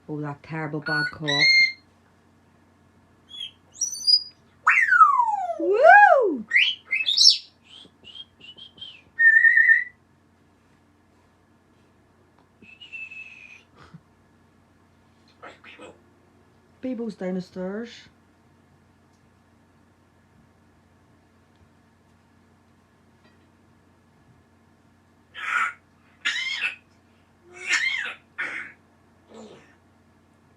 Oh, that terrible bad cough. Woo! Beebo's down the stairs.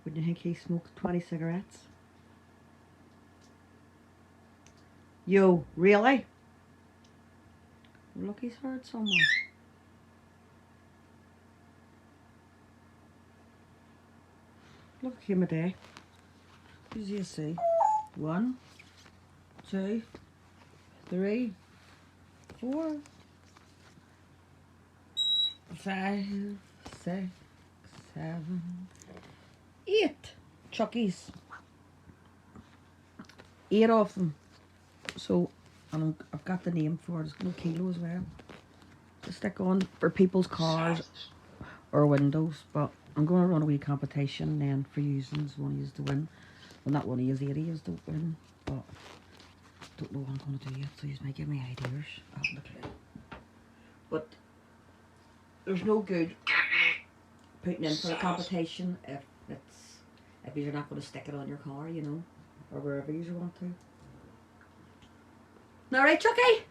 Wouldn't you think he smoked 20 cigarettes? Yo, really? Look, he's heard someone. Look at him a day. Who's you see? 1, 2, 3, 4, 5, 6, 7, 8 Chuckies. 8 of them. So, and I've got the name for it. It's no kilo as well. To stick on for people's cars or windows. But I'm going to run a wee competition then for using one of yous to win. Well, not one of yous, 80 is to win. But don't know what I'm going to do yet. So you might give me ideas. I haven't a clue. But there's no good putting in for a competition if you're not going to stick it on your car, you know, or wherever you want to. All right, Chucky.